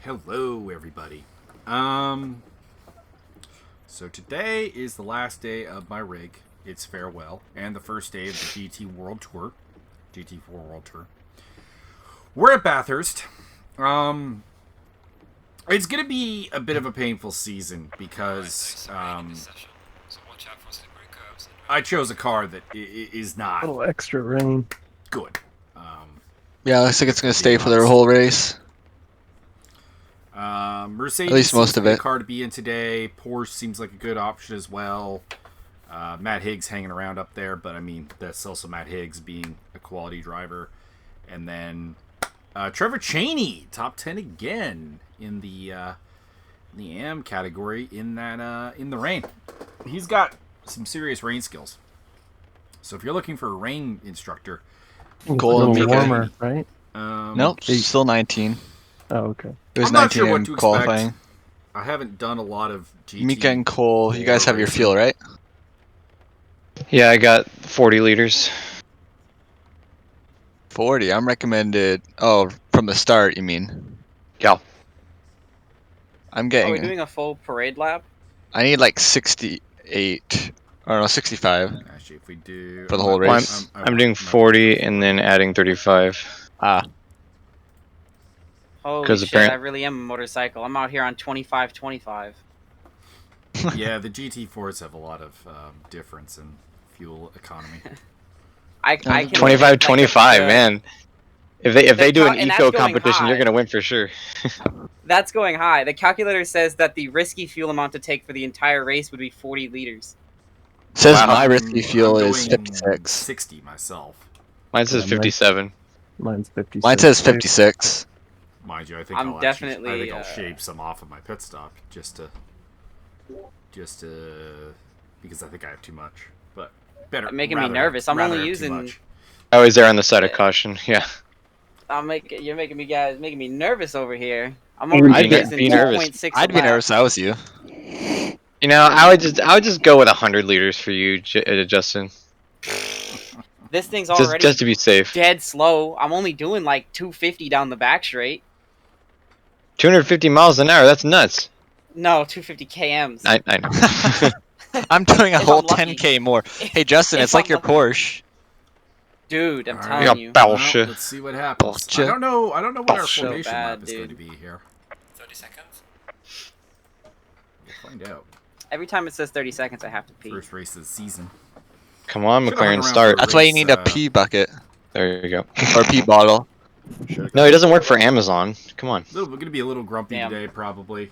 Hello, everybody. So today is the last day of my rig. It's farewell, and the first day of the GT World Tour, GT4 World Tour. We're at Bathurst. It's gonna be a bit of a painful season because I chose a car that is A not little extra rain. good. Yeah, looks like it's going to stay for their whole race. Mercedes At least most seems to of be it. the car to be in today. Porsche seems like a good option as well. Matt Higgs hanging around up there, but I mean, that's also Matt Higgs being a quality driver. And then Trevor Cheney, top 10 again in the AM category in that in the rain. He's got some serious rain skills. So if you're looking for a rain instructor, Cole a and little Mika. warmer, right? Nope, still 19. Oh, okay. It was I'm not 19 sure what in to qualifying. expect. I haven't done a lot of GT. Mika and Cole, you guys have your racing. fuel, right? Yeah, I got 40 liters. 40. I'm recommended. Oh, from the start, you mean? Yeah. I'm Are getting. we doing a full parade lap? I need like 68. Or no, 65 Actually, if we do for the whole Well, race. I'm doing 40 and then adding 35. Ah, Holy 'Cause shit, apparent- I really am a motorcycle. I'm out here on 25-25. Yeah, the GT4s have a lot of difference in fuel economy. I can 25, 25, like man. If they do an and that's eco going competition, you're high. gonna win for sure. That's going high. The calculator says that the risky fuel amount to take for the entire race would be 40 liters. says Wow. my risky fuel I'm is going 56. 60 myself. Mine says Yeah, 57. 57. Mine's 56. Mine says 56. Mind you, I think I'm I'll definitely, I think I'll shave some off of my pit stop just to because I think I have too much. But better. Making me rather- nervous. I'm rather only have too using- much. I always err on the side of caution. Yeah. You're making me nervous over here. I'm I'd only be- using be nervous. 2.6 I'd be nervous if I was you. You know, I would just go with 100 liters for you, Justin. This thing's Just already to be safe. dead slow. I'm only doing like 250 down the back straight. 250 miles an hour. That's nuts. No, 250 kms. I know. I'm doing a If whole I'm lucky. 10k more. Hey, Justin, If it's like I'm your lucky. Porsche. Dude, I'm All telling right. you. Bow- Well, Bullshit. let's see what happens. Bullshit. I don't know what our Bullshit. formation Bad, lap is going to dude. be here. 30 seconds. We'll find out. Every time it says 30 seconds, I have to pee. First race of the season. Come on, Should've hung McLaren, around start. for That's why you need a Race, pee bucket There you go. or pee bottle. No, it doesn't work for Amazon. Come on. We're going to be a little grumpy Damn. today, probably.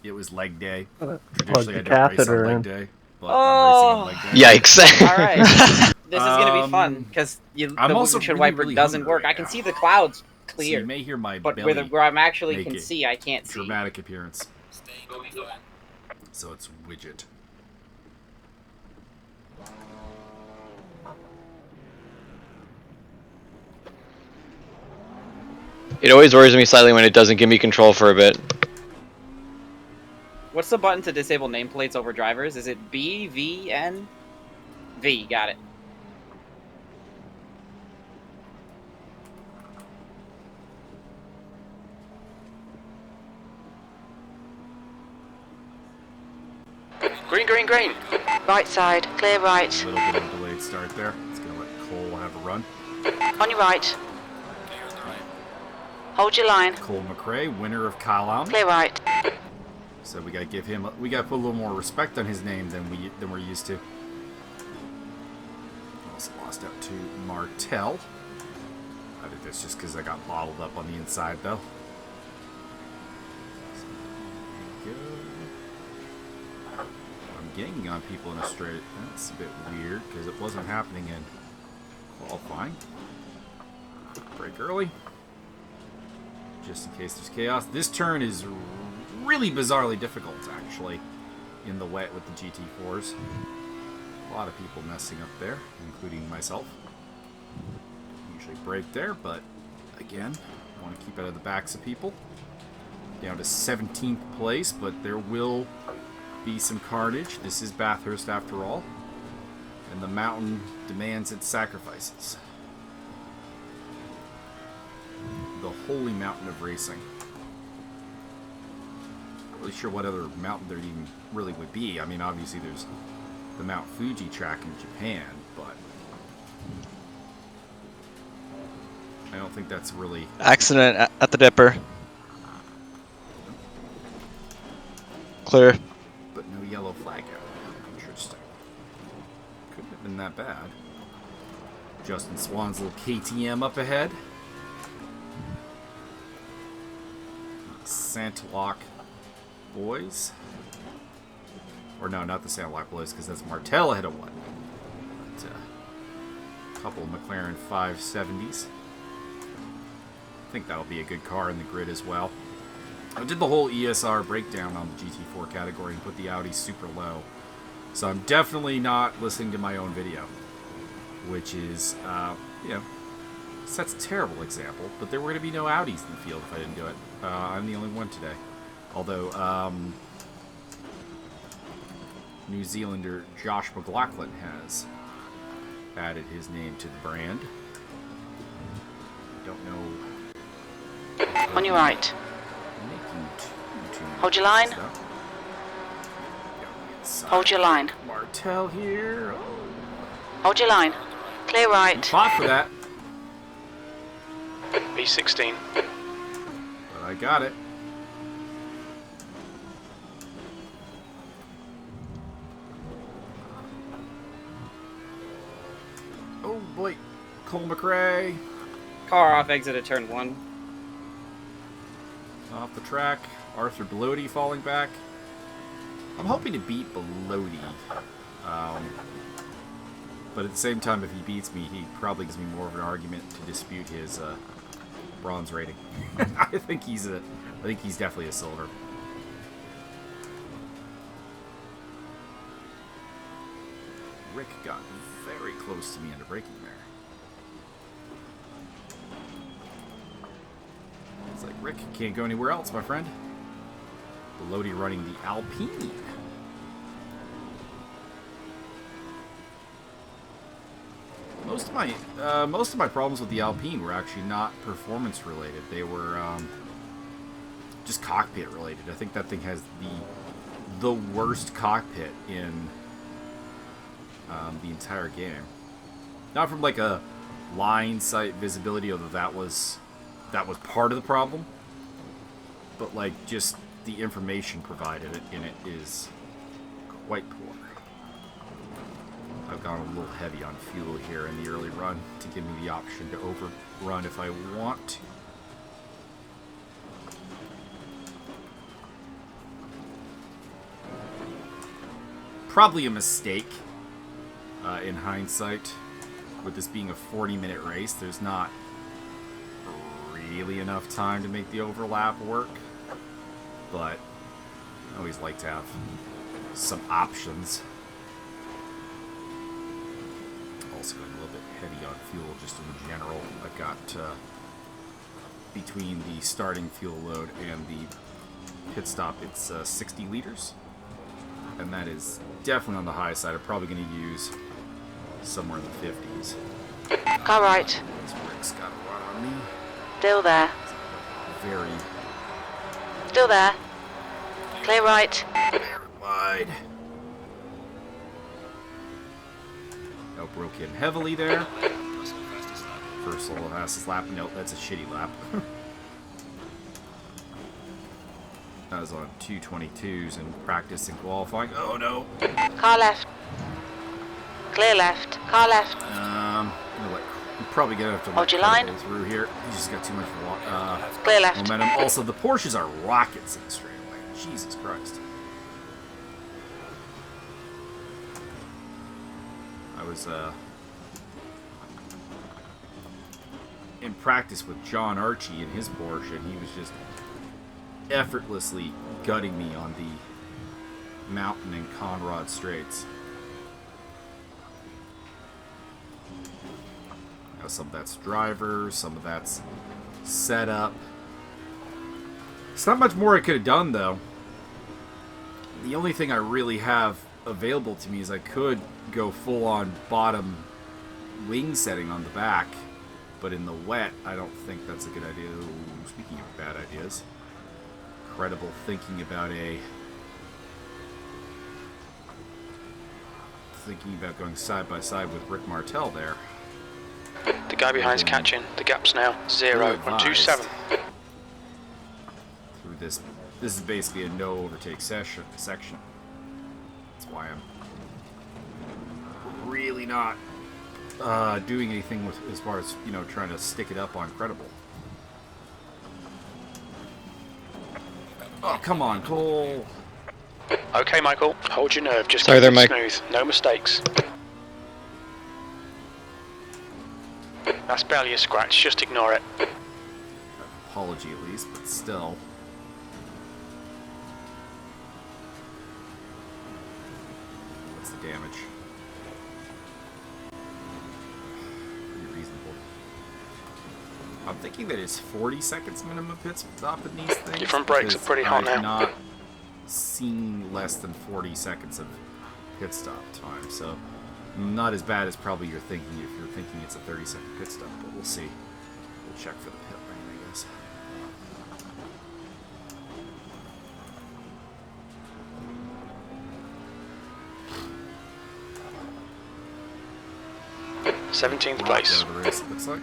It was leg day. Plug Traditionally, I the don't race on catheter leg in. day, but I'm racing on leg day. Yikes. All right, this is gonna be fun because I'm the also windshield really, wiper really doesn't hungry work. right I can now. see the clouds So clear, you may hear my but belly where I actually make can it see, I can't see. dramatic appearance. Staying will be fine. So it's widget. It always worries me slightly when it doesn't give me control for a bit. What's the button to disable nameplates over drivers? Is it B, V, N? V, got it. Green, green, green. Right side, clear right. A little bit of a delayed start there. It's going to let Cole have a run. On your right. Clear on the right. Hold your line. Cole McRae, winner of Kalam. Clear right. So we got to give him, we got to put a little more respect on his name than we're used to. Also lost out to Martel. I think that's just because I got bottled up on the inside, though. So, there we go. I'm ganging on people in a straight. That's a bit weird because it wasn't happening in qualifying. Break early. Just in case there's chaos. This turn is really bizarrely difficult, actually, in the wet with the GT4s. A lot of people messing up there, including myself. Usually break there, but again, want to keep out of the backs of people. Down to 17th place, but there will be some carnage. This is Bathurst after all, and the mountain demands its sacrifices. The holy mountain of racing. Not really sure what other mountain there even really would be. I mean, obviously there's the Mount Fuji track in Japan, but I don't think that's really... Accident at the Dipper. Clear. But no yellow flag out. Interesting. Couldn't have been that bad. Justin Swan's little KTM up ahead. Santa Lock boys. Or no, not the Santa Lock boys, because that's Martel ahead of one. But, a couple of McLaren 570s. I think that'll be a good car in the grid as well. I did the whole ESR breakdown on the GT4 category and put the Audi super low. So I'm definitely not listening to my own video. Which is, you know, sets a terrible example. But there were going to be no Audis in the field if I didn't do it. I'm the only one today. Although, New Zealander Josh McLaughlin has added his name to the brand. I don't know. On your right. Making too Hold your line. Hold your line. Martel here. Oh, Hold your line. Clear you right. fought for that, B16. but I got it. Oh boy, Cole McRae Car off exit at turn 1. off the track. Arthur Belodi falling back. I'm hoping to beat Belodi. But at the same time, if he beats me, he probably gives me more of an argument to dispute his bronze rating. I think he's definitely a silver. Rick got very close to me under braking there. It's like, Rick, can't go anywhere else, my friend. Belodi running the Alpine. Most of my problems with the Alpine were actually not performance related. They were just cockpit related. I think that thing has the worst cockpit in the entire game. Not from like a line sight visibility, although that was part of the problem. But like just the information provided in it is quite poor. I've gone a little heavy on fuel here in the early run to give me the option to overrun if I want to. Probably a mistake in hindsight. With this being a 40-minute race, there's not really enough time to make the overlap work. But I always like to have some options. Also going a little bit heavy on fuel just in general. I've got between the starting fuel load and the pit stop, it's 60 liters. And that is definitely on the high side. I'm probably going to use somewhere in the 50s. Car right. This Rick's got a lot on me. Still there. Very, Still there. Clear right. very wide. Oh, broke in heavily there. First little fastest lap. Nope, that's a shitty lap. I was on 222s in practice and qualifying. Oh no. Car left. Clear left. Car left. You know what? I'm probably gonna have to Hold your let it line. go through here. You just got too much Clear left. momentum. Also, the Porsches are rockets in the straightaway. Jesus Christ. I was in practice with John Archie in his Porsche, and he was just effortlessly gutting me on the mountain and Conrad straights. Now, some of that's driver, some of that's setup. It's not much more I could have done, though. The only thing I really have available to me is I could go full-on bottom wing setting on the back, but in the wet, I don't think that's a good idea. Ooh, speaking of bad ideas, Credible thinking about going side by side with Rick Martel there. The guy behind's catching. The gap's now 0.27. Through this is basically a no overtake section. That's why I'm really not doing anything with as far as trying to stick it up on Credible. Oh, come on, Cole. Okay, Michael, hold your nerve. Just Sorry keep there, it Mike. smooth. No mistakes. That's barely a scratch. Just ignore it. Apology at least, but still. What's the damage? Pretty reasonable. I'm thinking that it's 40 seconds minimum pit stop in these things. Your front brakes are pretty hot I've now. not seen less than 40 seconds of pit stop time, so not as bad as probably you're thinking if you're thinking it's a 30-second pit stop, but we'll see. We'll check for the pit lane, I guess. Place. Out of the race, it looks like.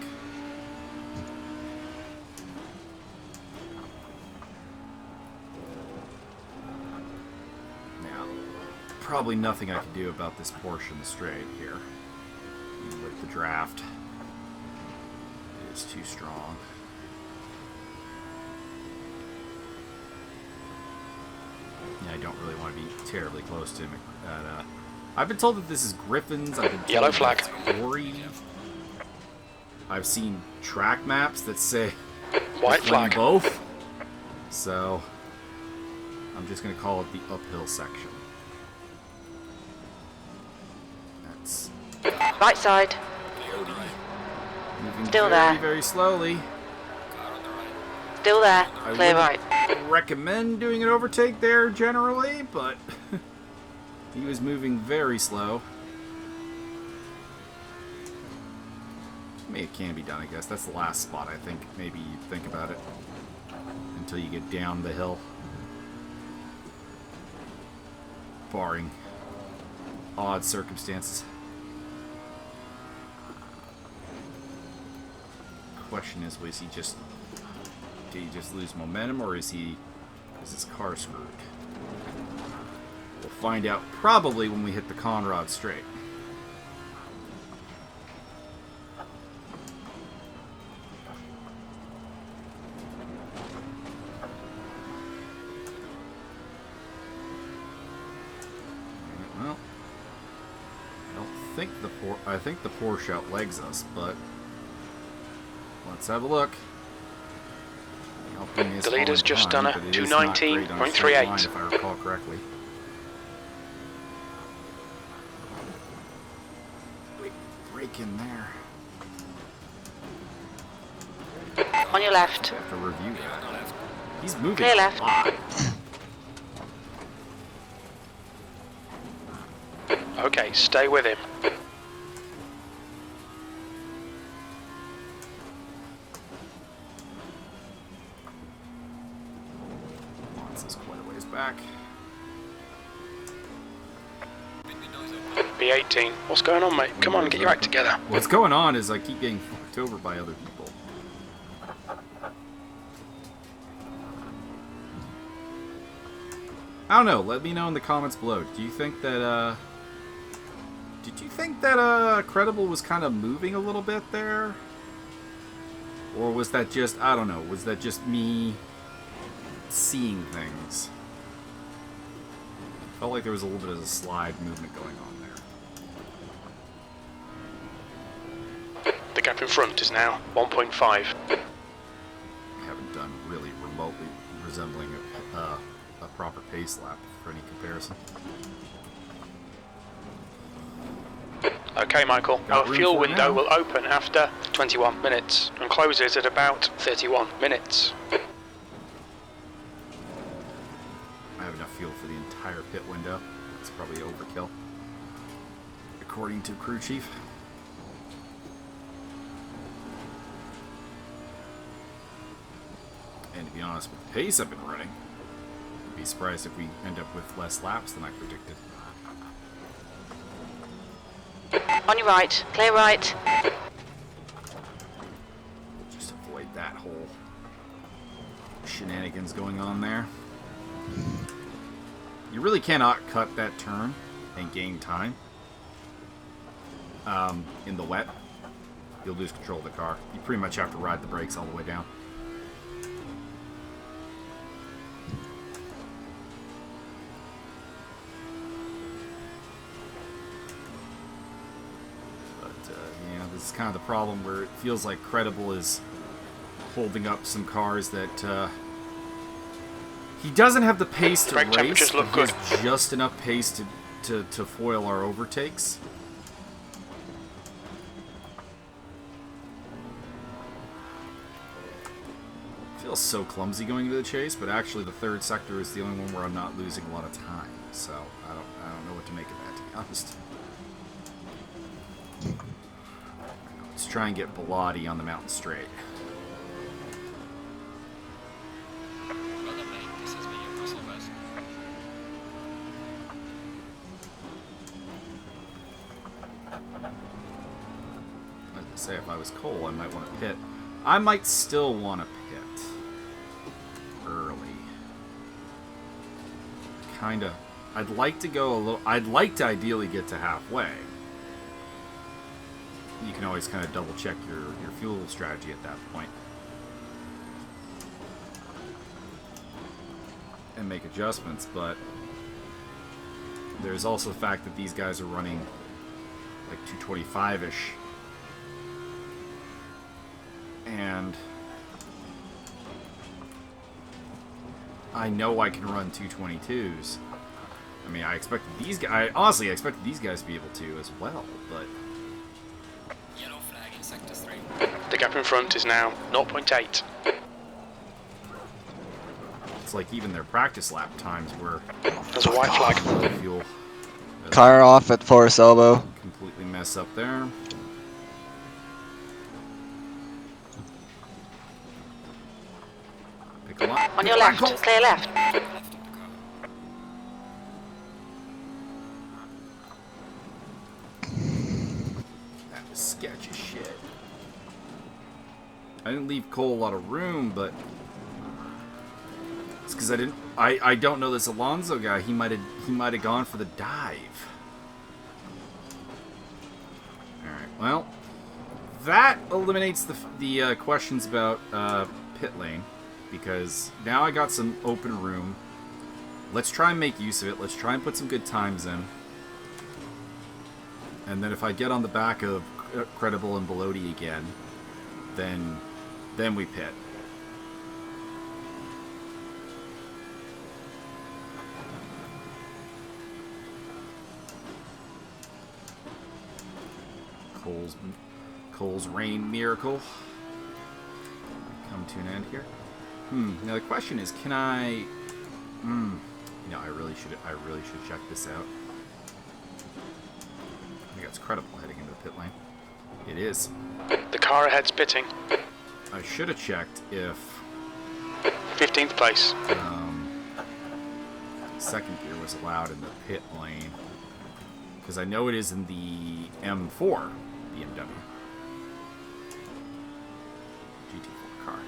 Now, probably nothing I can do about this portion straight here. Even with the draft, it is too strong. Yeah, I don't really want to be terribly close to him. I've been told that this is Griffin's. I've been told Yellow that flag. it's Corey. I've seen track maps that say White it's running flag. both. So I'm just going to call it the uphill section. That's Right side. moving Still very, there. very slowly. Still there. I Clear wouldn't right. recommend doing an overtake there generally, but he was moving very slow. I mean, it can be done, I guess. That's the last spot, I think. Maybe you think about it until you get down the hill. Barring odd circumstances. Question is, did he just lose momentum, or is his car screwed? We'll find out probably when we hit the Conrad straight. Well, I think the Porsche outlegs us, but let's have a look. The leader's just done a 219.38. If I recall correctly. Big break in there. On your left. I have to review that. He's moving Clear a left. lot. Okay, stay with him. This is quite a ways back. B18. What's going on, mate? Come on, get your act together. What's going on is I keep getting fucked over by other people. I don't know. Let me know in the comments below. Do you think that, did you think that, Credible was kind of moving a little bit there? Or was that just, I don't know, was that just me seeing things? Felt like there was a little bit of a slide movement going on there. The gap in front is now 1.5. Haven't done really remotely resembling a proper pace lap for any comparison. Okay, Michael. Got Our room fuel for it window now? will open after 21 minutes and closes at about 31 minutes. I have enough fuel for the entire pit window. It's probably overkill, according to crew chief. And to be honest, with the pace I've been running, Wouldn't be surprised if we end up with less laps than I predicted. On your right. Clear right. Just avoid that whole shenanigans going on there. You really cannot cut that turn and gain time in the wet. You'll lose control of the car. You pretty much have to ride the brakes all the way down. This is kind of the problem where it feels like Credible is holding up some cars that he doesn't have the pace to Brake race, temperatures but look he good. has just enough pace to foil our overtakes. Feels so clumsy going into the chase, but actually the third sector is the only one where I'm not losing a lot of time. So I don't know what to make of that, to be honest. Let's try and get Bilotti on the mountain straight. As I say, if I was Cole, I might want to pit. I might still want to pit early. Kinda. I'd like to go a little. I'd like to ideally get to halfway. You can always kind of double check your fuel strategy at that point and make adjustments, but there's also the fact that these guys are running like 225-ish, and I know I can run 222s. I mean, I expected these guys. Honestly, I expected these guys to be able to as well, but. The gap in front is now 0.8. It's like even their practice lap times were There's a white flag. fuel. Tire off at Forest Elbow. Completely mess up there. Pick a line. On your left. Clear left. That was sketchy shit. I didn't leave Cole a lot of room, but it's because I didn't. I don't know this Alonso guy. He might have gone for the dive. All right. Well, that eliminates the questions about pit lane, because now I got some open room. Let's try and make use of it. Let's try and put some good times in. And then if I get on the back of Credible and Bilotti again, then we pit. Cole's rain miracle come to an end here. Now the question is, can I? I really should check this out. I think it's Credible heading into the pit lane. It is. The car ahead's pitting. I should have checked if 15th place. second gear was allowed in the pit lane, because I know it is in the M4 BMW GT4 car,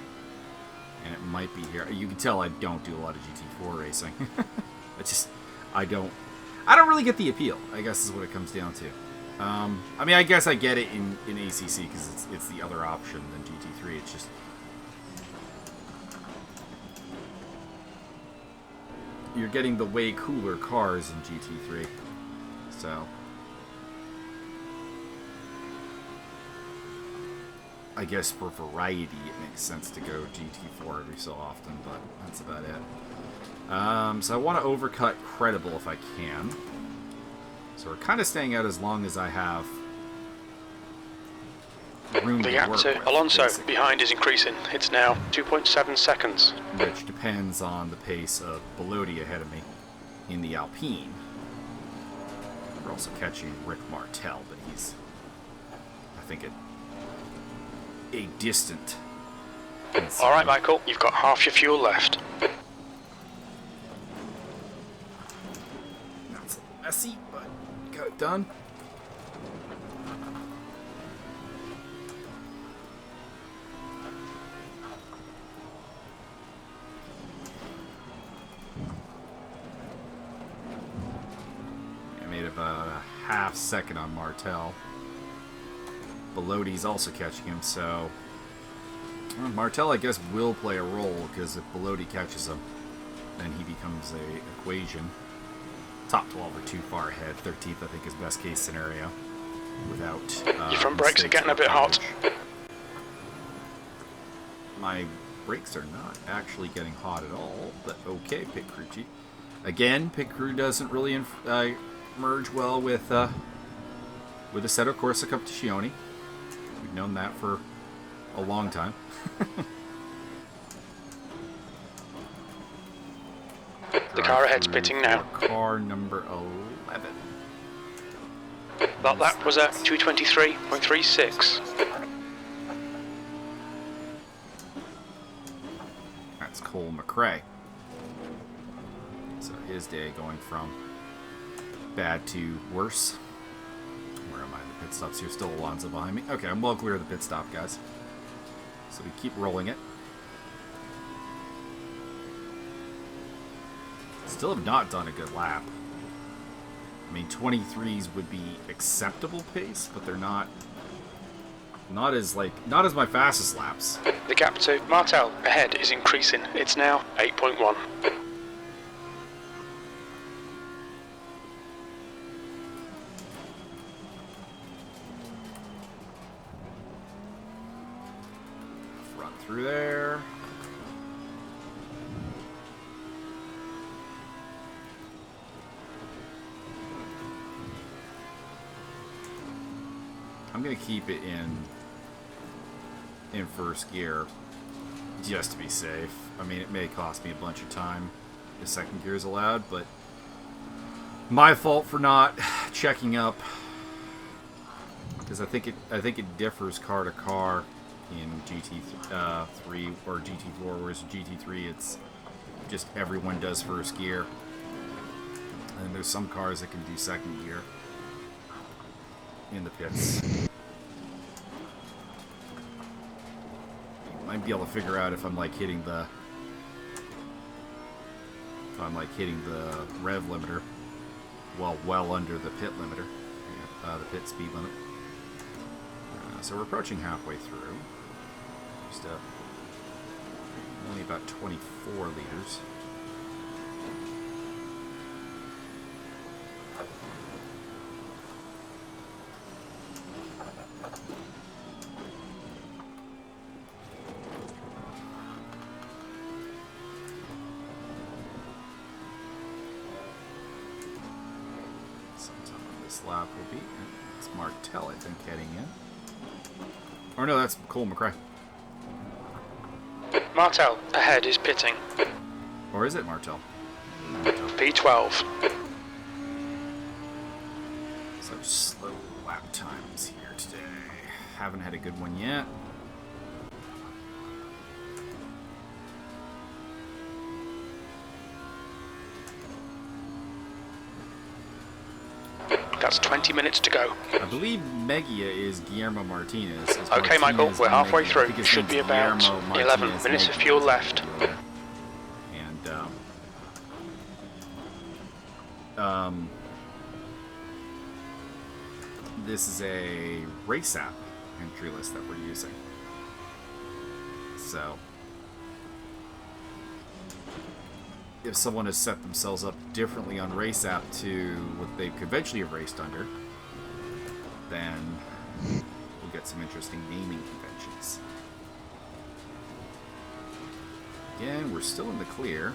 and it might be here. You can tell I don't do a lot of GT4 racing. I don't really get the appeal, I guess is what it comes down to. I mean, I guess I get it in ACC because it's the other option than GT3. It's just you're getting the way cooler cars in GT3, so I guess for variety it makes sense to go GT4 every so often, but that's about it. So I want to overcut Credible if I can. So we're kind of staying out as long as I have room The to gap work to with, Alonso basically, behind is increasing. It's now 2.7 seconds. which depends on the pace of Bilotti ahead of me in the Alpine. We're also catching Rick Martel, but he's, I think, a distant. All right, Michael, you've got half your fuel left. Messy, but got it done. I made about a half second on Martel. Belodi's also catching him, so Martel, I guess, will play a role, because if Belodi catches him, then he becomes a equation. Top 12 are too far ahead. 13th, I think, is best case scenario. Without Your front brakes are mistakes getting a or bit hot. damage. My brakes are not actually getting hot at all, but okay, pit crew chief. Again, pit crew doesn't really merge well with Assetto Corsa Competizione. We've known that for a long time. The car ahead's pitting now. Car number 11. That was at 223.36. That's Cole McRae. So his day going from bad to worse. Where am I in the pit stops here? Still Alonso behind me. Okay, I'm well clear of the pit stop, guys. So we keep rolling it. Still have not done a good lap. I mean, 23s would be acceptable pace, but they're not as my fastest laps. The gap to Martel ahead is increasing. It's now 8.1. Run through there. I'm gonna keep it in first gear just to be safe. I mean, it may cost me a bunch of time if second gear is allowed, but my fault for not checking up, because I think it differs car to car in GT3 or GT4, whereas GT3 it's just everyone does first gear, and there's some cars that can do second gear in the pits. You might be able to figure out if I'm like hitting the rev limiter well under the pit limiter, the pit speed limit. So we're approaching halfway through. Just only about 24 liters. Lap will be. It's Martel, I think, heading in. Or no, that's Cole McRae. Martel ahead is pitting. Or is it Martel? P12. So slow lap times here today. Haven't had a good one yet. That's 20 minutes to go. I believe Megia is Guillermo Martinez. It's Okay, Michael, Martinez we're halfway Megia. I through. think his Should name's be about Guillermo 11 Martinez minutes of Megia. fuel left. And this is a race app entry list that we're using. So if someone has set themselves up differently on race app to what they conventionally have raced under, then we'll get some interesting naming conventions. Again, we're still in the clear,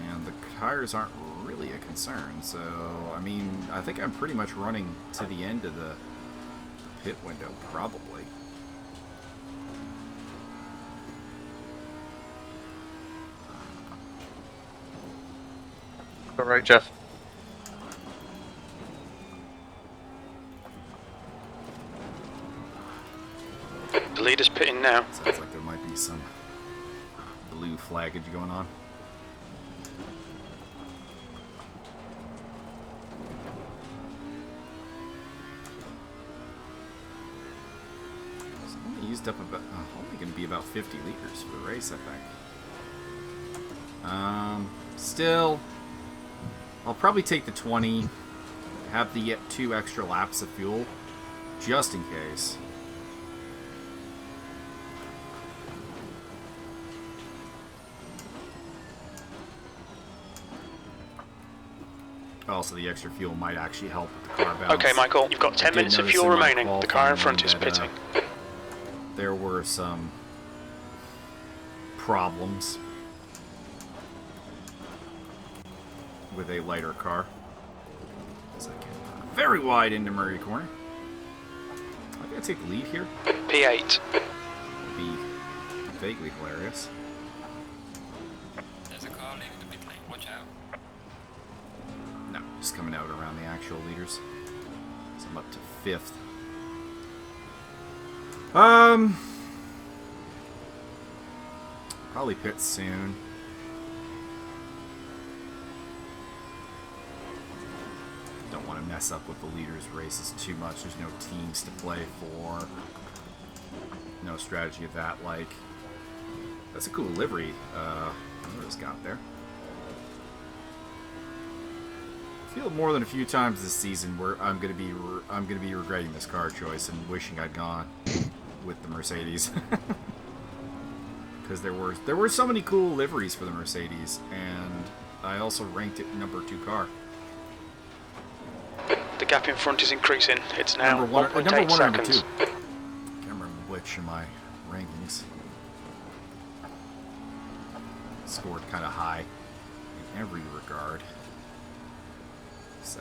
and the tires aren't really a concern, so I mean, I think I'm pretty much running to the end of the pit window, probably. All right, Jeff. The leader's pitting now. Sounds like there might be some blue flaggage going on. used up about only going to be about 50 liters for the race, I think. Still, I'll probably take the 20, have the 2 extra laps of fuel, just in case. Also, the extra fuel might actually help with the car balance. Okay, Michael, you've got 10 minutes of fuel remaining. The car in front is pitting. There were some problems with a lighter car. So I get very wide into Murray Corner. I'm going to take the lead here. P8. Would be vaguely hilarious. There's a car leaving the pit lane. Watch out. No, just coming out around the actual leaders. So I'm up to 5th. Probably pit soon. Don't want to mess up with the leaders' races too much. There's no teams to play for. No strategy of that. Like, that's a cool livery. What it's got there. I feel more than a few times this season where I'm gonna be regretting this car choice and wishing I'd gone with the Mercedes. Because there were so many cool liveries for the Mercedes, and I also ranked it number 2 car. The gap in front is increasing. It's now Number 1 1.8 or number 2. seconds. Can't remember which in my rankings. Scored kind of high in every regard. So,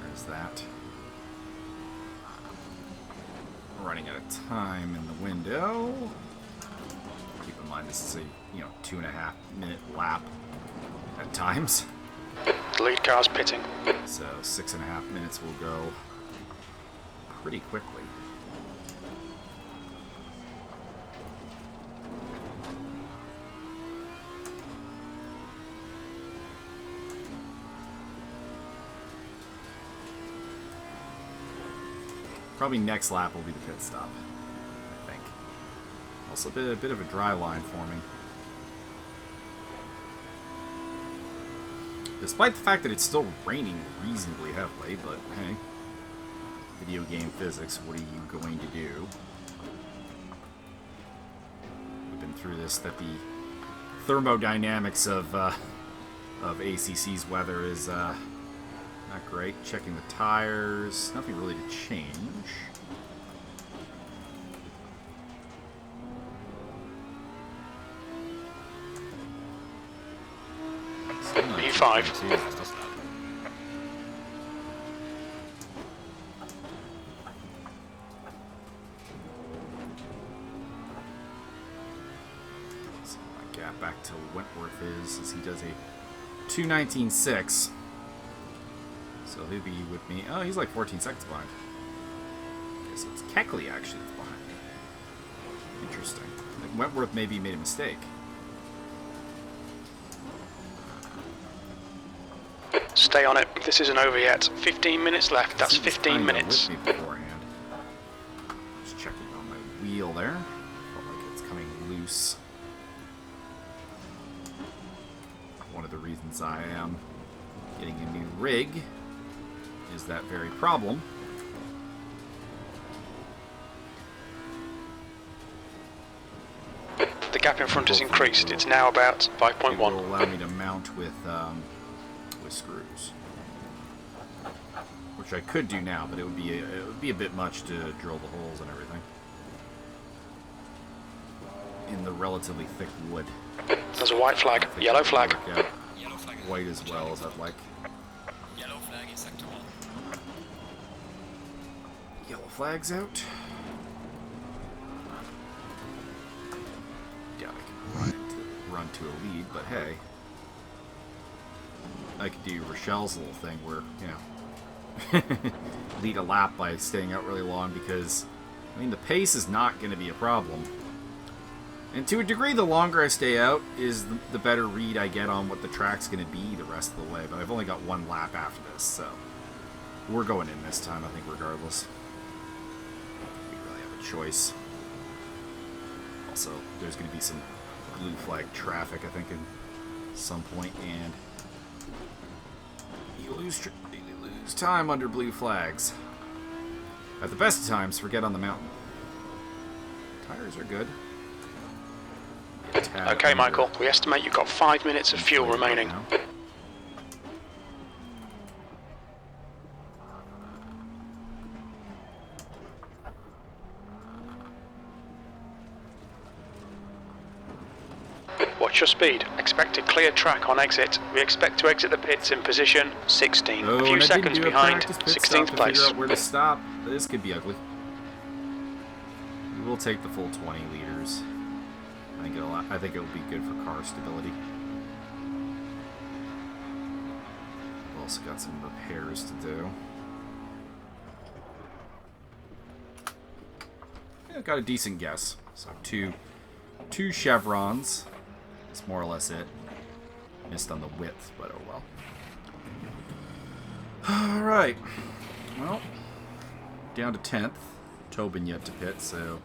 there's that. Running out of time in the window. Keep in mind this is a 2.5 minute lap at times. The lead car's pitting. So 6.5 minutes will go pretty quickly. Probably next lap will be the pit stop, I think. Also a bit of a dry line forming. Despite the fact that it's still raining reasonably heavily, but hey, video game physics, what are you going to do? We've been through this, that the thermodynamics of ACC's weather is not great. Checking the tires. Nothing really to change. P5. So my gap back to Wentworth is, as he does a 2:19.6. So he'll be with me. Oh, he's like 14 seconds behind. Okay, so it's Keckley actually that's behind me. Interesting. Like Wentworth maybe made a mistake. Stay on it. This isn't over yet. 15 minutes left. That's 15 minutes. With me beforehand. Just checking on my wheel there. Felt like it's coming loose. One of the reasons I am getting a new rig is that very problem. The gap in front has increased. It's now about It will 5.1. allow me to mount with screws, which I could do now, but it would be a bit much to drill the holes and everything in the relatively thick wood. There's a white flag. I think Yellow I can flag. work out Yellow flag. white as well as I'd like. Yellow flag in sector 1. Yellow flags out. Yeah, I can run to a lead, but hey, I could do Rochelle's little thing where, lead a lap by staying out really long, because, I mean, the pace is not going to be a problem. And to a degree, the longer I stay out is the better read I get on what the track's going to be the rest of the way. But I've only got one lap after this, so we're going in this time, I think, regardless. We really have a choice. Also, there's going to be some blue flag traffic, I think, at some point, and you lose time under blue flags. At the best of times, forget on the mountain. Tires are good. Okay, Michael, we estimate you've got 5 minutes of fuel remaining. Now. Watch your speed. Expect a clear track on exit. We expect to exit the pits in position 16. Oh, a few and I didn't seconds do a behind practice pit 16th stop to place. figure out where to stop. This could be ugly. We'll take the full 20 liters. I think it'll be good for car stability. We've also got some repairs to do. Yeah, got a decent guess. So two chevrons. That's more or less it. Missed on the width, but oh well. Alright. Well, down to 10th. Tobin yet to pit, so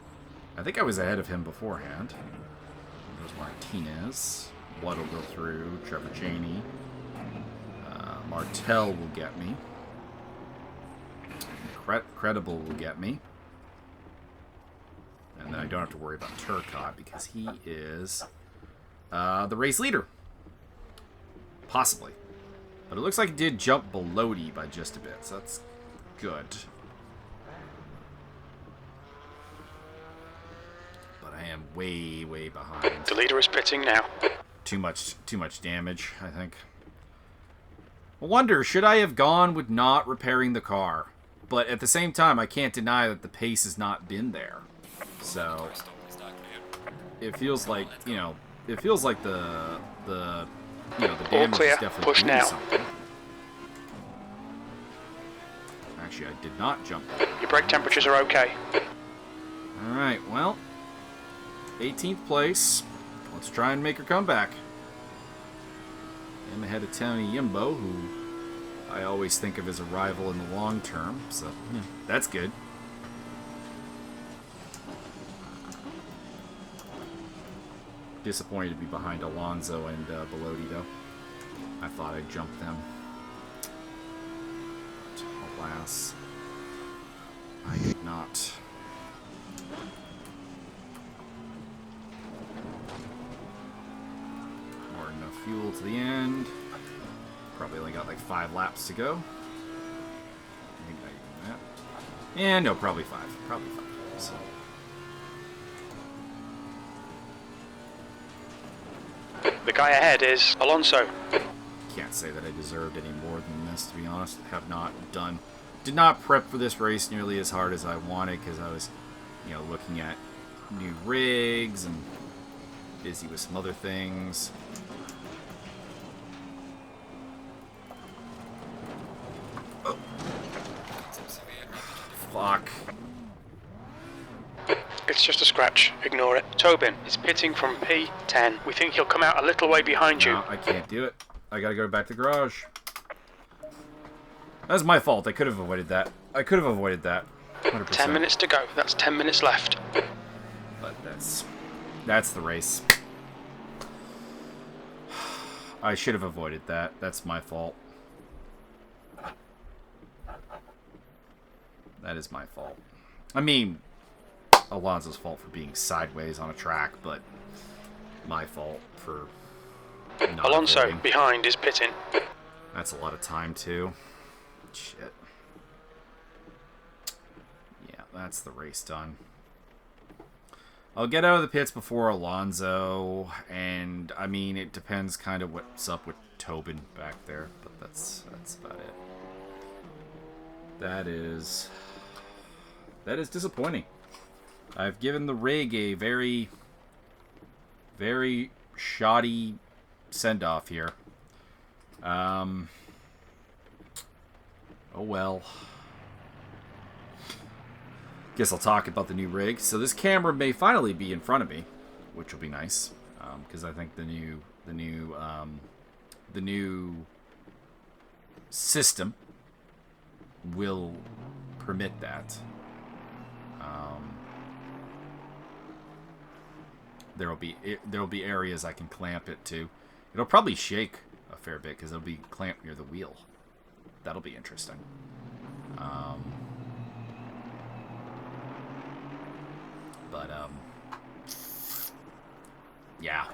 I think I was ahead of him beforehand. There's Martinez. Blood will go through. Trevor Cheney. Martell will get me. Credible will get me. And then I don't have to worry about Turcotte because he is the race leader. Possibly. But it looks like it did jump Bellotti by just a bit, so that's good. But I am way, way behind. The leader is pitting now. Too much damage, I think. I wonder, should I have gone with not repairing the car? But at the same time, I can't deny that the pace has not been there. So it feels like, the damage clear. is definitely Push doing now. something. Actually, I did not jump. Your brake temperatures are okay. All right, well, 18th place. Let's try and make her comeback. I'm ahead of Tony Yimbo, who I always think of as a rival in the long term, so yeah, that's good. Disappointed to be behind Alonso and Bellotti, though. I thought I'd jump them. But alas, I did not. More than enough fuel to the end. Probably only got like 5 laps to go. Maybe not even that. And no, probably 5. Probably 5. So. The guy ahead is Alonso. Can't say that I deserved any more than this, to be honest. Did not prep for this race nearly as hard as I wanted because I was, looking at new rigs and busy with some other things. Oh. Fuck. It's just a scratch. Ignore it. Tobin is pitting from P10. We think he'll come out a little way behind you. No, I can't do it. I gotta go back to the garage. That's my fault. I could have avoided that. 100%. 10 minutes to go. That's 10 minutes left. But that's the race. I should have avoided that. That's my fault. That is my fault. I mean, Alonso's fault for being sideways on a track, but my fault for not Alonso avoiding. behind is pitting. That's a lot of time, too. Shit. Yeah, that's the race done. I'll get out of the pits before Alonso, and, I mean, it depends kind of what's up with Tobin back there, but that's about it. That is disappointing. I've given the rig a very, very shoddy send-off here. Oh well. Guess I'll talk about the new rig. So this camera may finally be in front of me, which will be nice, because I think the new system will permit that. there'll be areas I can clamp it to. It'll probably shake a fair bit because it'll be clamped near the wheel. That'll be interesting. Yeah.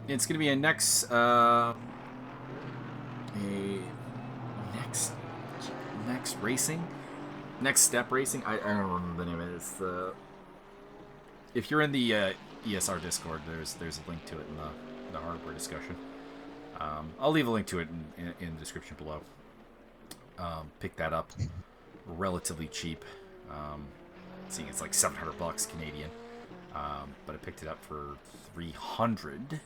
It's gonna be a next next step racing. I don't remember the name of it. It's if you're in the ESR Discord, there's a link to it in the hardware discussion. I'll leave a link to it in the description below. Pick that up relatively cheap. Seeing it's like $700 Canadian. But I picked it up for $300,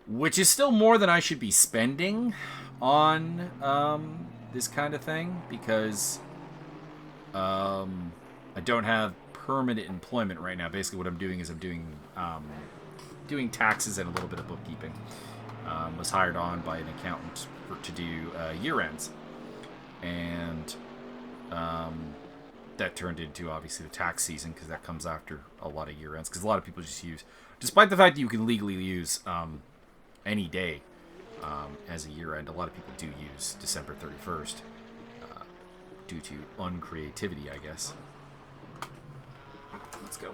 which is still more than I should be spending on this kind of thing, because I don't have permanent employment right now. Basically, what I'm doing is I'm doing taxes and a little bit of bookkeeping. Was hired on by an accountant to do year ends, and that turned into obviously the tax season, because that comes after a lot of year ends, because a lot of people just use, despite the fact that you can legally use any day as a year end, a lot of people do use December 31st due to uncreativity, I guess. Let's go.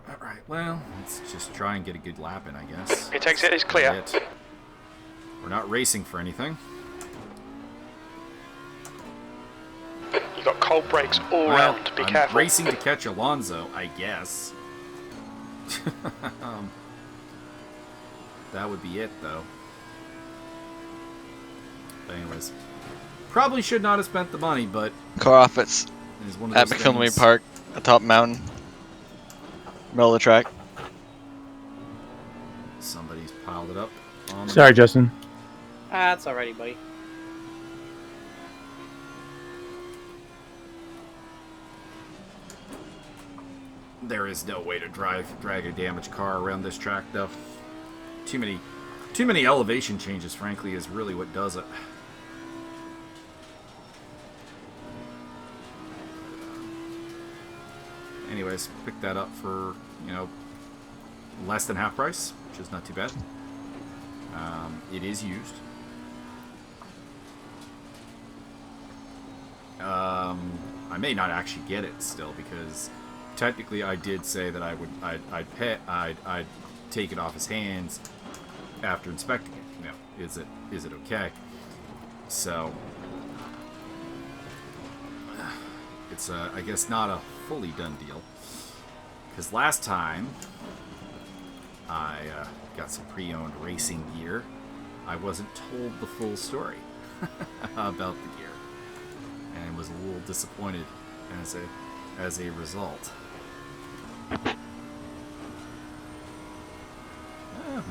Alright, well, let's just try and get a good lap in, I guess. Pit exit is clear. We're not racing for anything. You've got cold brakes all Well, round. Be I'm careful. racing to catch Alonso, I guess. That would be it, though. But anyways, probably should not have spent the money, but Car off at it's one of those McFinley things. Park, atop mountain, middle of the track. Somebody's piled it up on the Sorry, Justin. That's alrighty, buddy. There is no way to drag a damaged car around this track, though. Too many elevation changes, frankly, is really what does it. Anyways, picked that up for, less than half price, which is not too bad. It is used. I may not actually get it still, because technically I did say that I'd take it off his hands after inspecting it. Is it okay? So it's I guess not a fully done deal, because last time I got some pre-owned racing gear, I wasn't told the full story about the gear, and was a little disappointed as a result.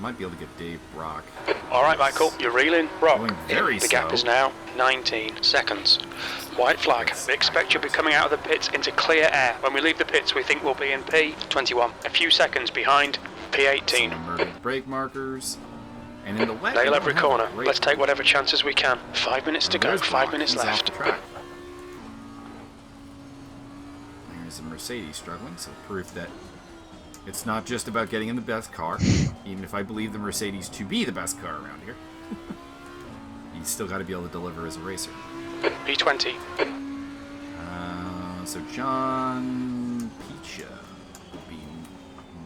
Might be able to get Dave Brock. Alright, Michael, you're reeling. Rock. Going very The gap slow. is now 19 seconds. White flag. We expect you'll be coming out of the pits into clear air. When we leave the pits, we think we'll be in P21. A few seconds behind P18. Some emergent brake markers. And in the wet, Nail we every don't have a corner. great- Let's take whatever chances we can. 5 minutes to go. There's 5 Brock. minutes He's off left. the track. There's a Mercedes struggling, so proof that it's not just about getting in the best car, even if I believe the Mercedes to be the best car around here. You still got to be able to deliver as a racer. P20. So John Picha will be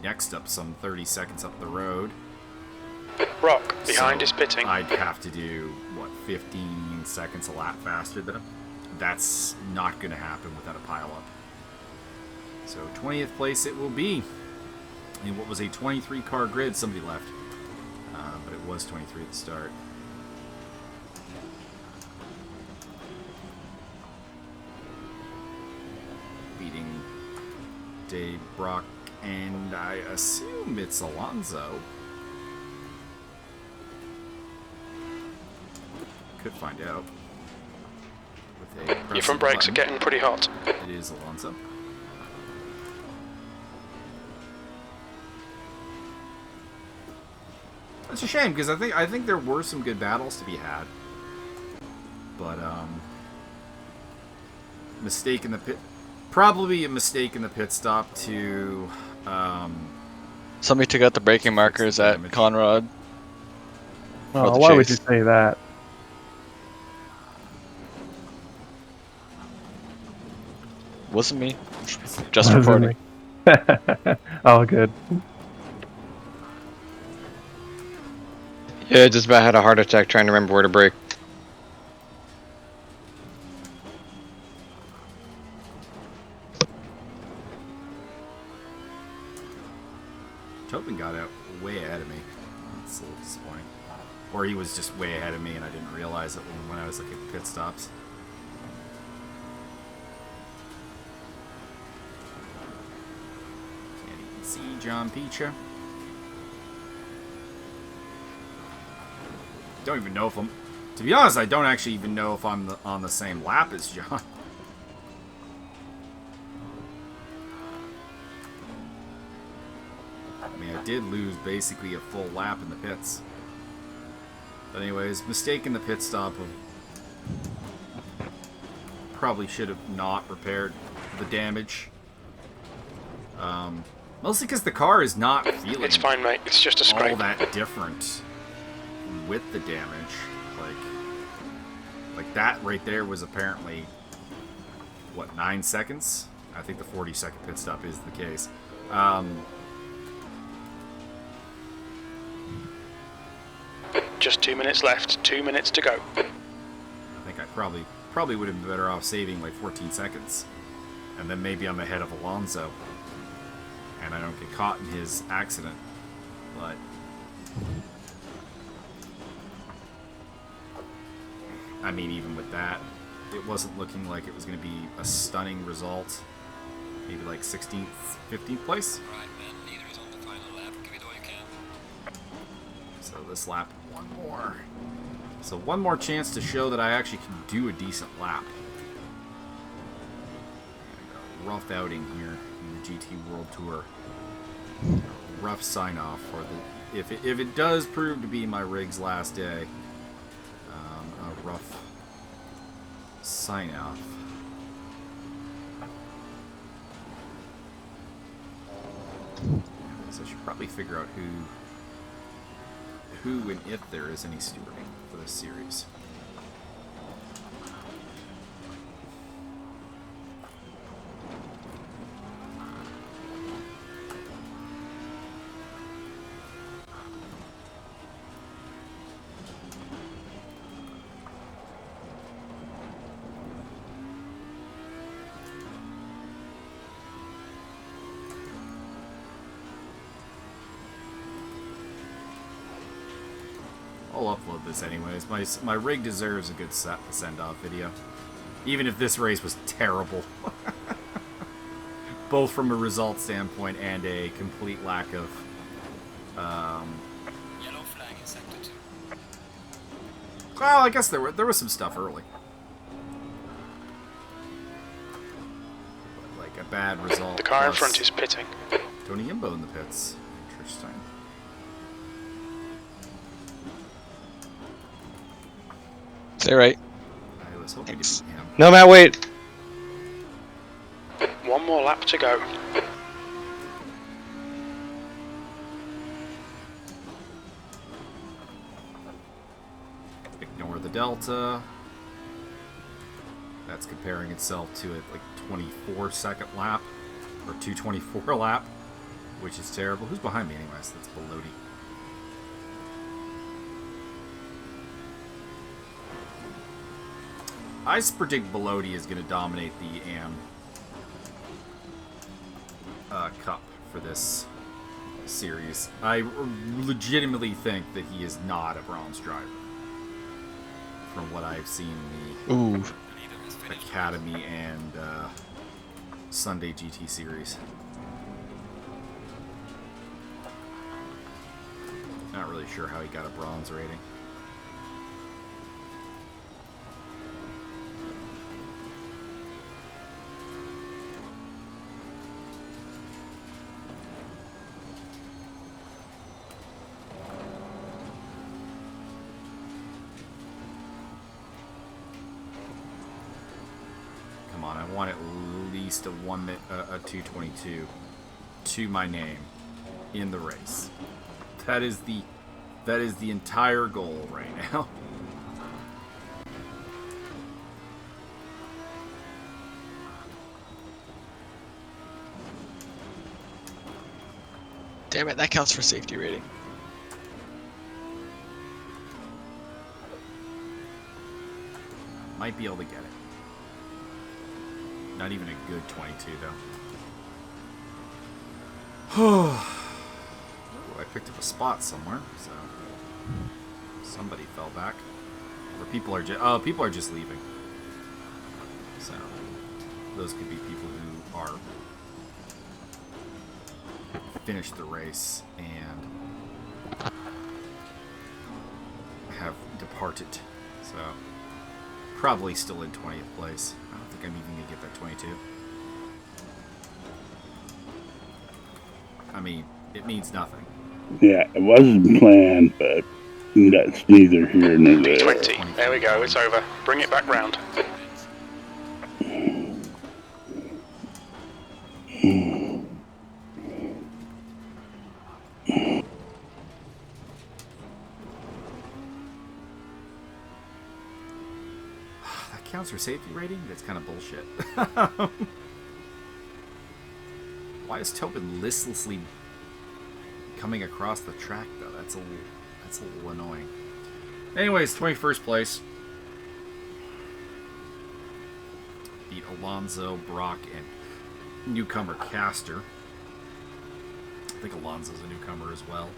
next up, some 30 seconds up the road. Rock. Behind So is pitting. I'd have to do, 15 seconds a lap faster than him? That's not going to happen without a pile-up. So 20th place it will be. In what was a 23-car grid, somebody left. But it was 23 at the start. Beating Dave Brock, and I assume it's Alonso. Could find out. With a press Your of front the brakes are button. getting pretty hot. It is Alonso. It's a shame, because I think there were some good battles to be had, but mistake in the pit Probably a mistake in the pit stop to Somebody took out the braking markers at damage. Conrad. for Oh, the why would you chase. say that? Wasn't me. Just Wasn't reporting. me. Oh, good. Yeah, just about had a heart attack trying to remember where to brake. Tobin got out way ahead of me. That's a little disappointing. Or he was just way ahead of me and I didn't realize it when I was looking at pit stops. Can't even see John Pecha. Don't even know if I'm... To be honest, I don't actually even know if I'm on the same lap as John. I mean, I did lose basically a full lap in the pits. But anyways, mistake in the pit stop of... Probably should have not repaired the damage. Mostly because the car is not feeling It's fine, mate. It's just a all scrape. that different with the damage. Like that right there was apparently, what, 9 seconds? I think the 40-second pit stop is the case. Just 2 minutes left. 2 minutes to go. I think I probably would have been better off saving like 14 seconds. And then maybe I'm ahead of Alonso. And I don't get caught in his accident. But... I mean, even with that, it wasn't looking like it was going to be a stunning result. Maybe like 16th, 15th place. Right, man. Leader is on the final lap. Give it all you can. So this lap, one more. So one more chance to show that I actually can do a decent lap. Rough outing here in the GT World Tour. Rough sign-off for the... If it does prove to be my rig's last day, a rough sign-off. So I should probably figure out who and if there is any stewarding for this series. I'll upload this anyways. My rig deserves a good send-off video. Even if this race was terrible. Both from a result standpoint and a complete lack of... Yellow flag in sector 2. Well, I guess there was some stuff early. But like a bad result. The car in plus front is pitting. Tony Imbo in the pits. Interesting. Say right. I was hoping to beat him. No, Matt, wait. One more lap to go. Ignore the delta. That's comparing itself to a like 24-second lap or 2:24 lap, which is terrible. Who's behind me anyways? That's Belodi. I predict Belodi is going to dominate the AM Cup for this series. I legitimately think that he is not a bronze driver. From what I've seen in Ooh. The leader has the finished. Academy and Sunday GT series. Not really sure how he got a bronze rating. Come on, I want at least a 222 to my name in the race. That is the entire goal right now. Damn it, that counts for safety rating. Might be able to get it. Not even a good 22 though. Ooh, I picked up a spot somewhere, so somebody fell back. Or people are just leaving. So those could be people who are finished the race and have departed. So probably still in 20th place. I don't think I'm even gonna get that 22. I mean, it means nothing. Yeah, it wasn't planned, but that's neither here nor there. 20. There we go. It's over. Bring it back round. That counts for safety rating? That's kind of bullshit. Why is Tobin listlessly coming across the track, though? That's a little annoying. Anyways, 21st place. Beat Alonso, Brock, and newcomer Caster. I think Alonso's a newcomer as well.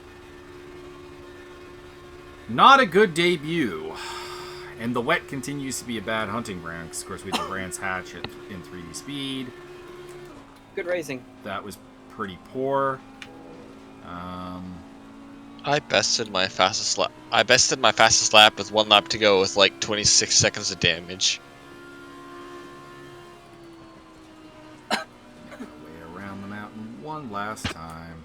Not a good debut. And the wet continues to be a bad hunting ground, because of course we had the Brands Hatch in 3D speed. Good racing. That was pretty poor. I bested my fastest lap. I bested my fastest lap with 1 lap to go with like 26 seconds of damage. Way around the mountain one last time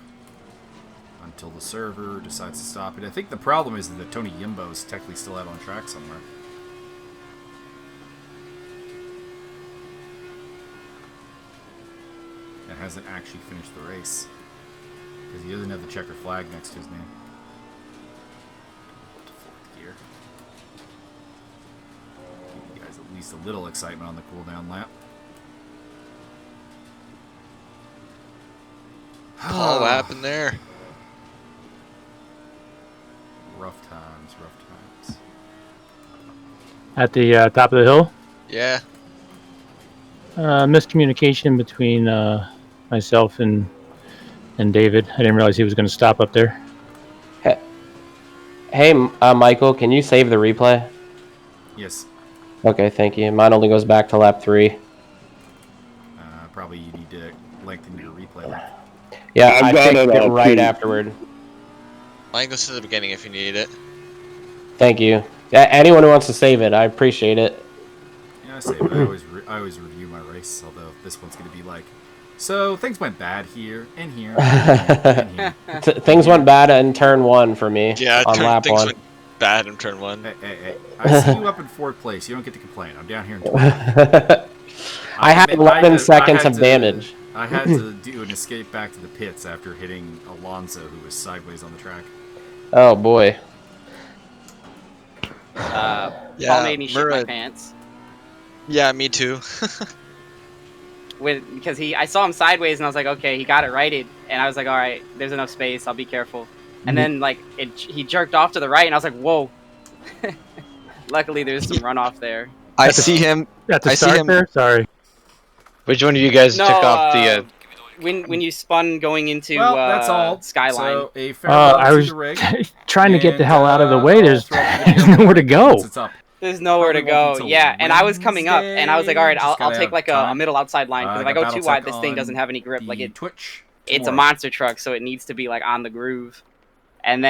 until the server decides to stop it. I think the problem is that Tony Yimbo is technically still out on track somewhere. And hasn't actually finished the race because he doesn't have the checker flag next to his name. To fourth gear. Give you guys at least a little excitement on the cooldown lap. Oh, what happened there? Rough times, rough times. At the top of the hill, Yeah. miscommunication between myself and David. I didn't realize he was going to stop up there. Hey, Michael, can you save the replay? Yes. Okay, thank you. Mine only goes back to lap 3. Probably you need to lengthen your replay length. Yeah, I've I got fixed it it all right too. afterward. Mine goes to the beginning if you need it. Thank you. Anyone who wants to save it, I appreciate it. Yeah, I say it. I always review my race, although this one's going to be like, so things went bad here, and here, and here. Things went bad in turn 1 for me Yeah, on lap things 1. went bad in turn 1. Hey. I see you up in 4th place. You don't get to complain. I'm down here in 12th. I had 11 seconds of damage. I had to do an escape back to the pits after hitting Alonso, who was sideways on the track. Oh, boy. Paul made me shit my pants. Yeah, me too. Because I saw him sideways and I was like, okay, he got it righted, and I was like, all right, there's enough space, I'll be careful. And then like he jerked off to the right, and I was like, whoa. Luckily, there's some runoff there. I see him. At the I see start him. there? Sorry. Which one of you guys took off the? When you spun going into Well, that's all. Skyline. So a farewell I to was the rig, trying to get the hell out of the way. I'll There's throw up the video nowhere to go. once it's up. There's nowhere to Probably won't go. be till Yeah, and I was coming up, and I was like, all right, Wednesday. I'll Just gotta take have like a time. middle outside line, because if I got go too wide, Battletech this thing doesn't on have any grip. Like Twitch it's a tomorrow. monster truck, so it needs to be like on the groove. And then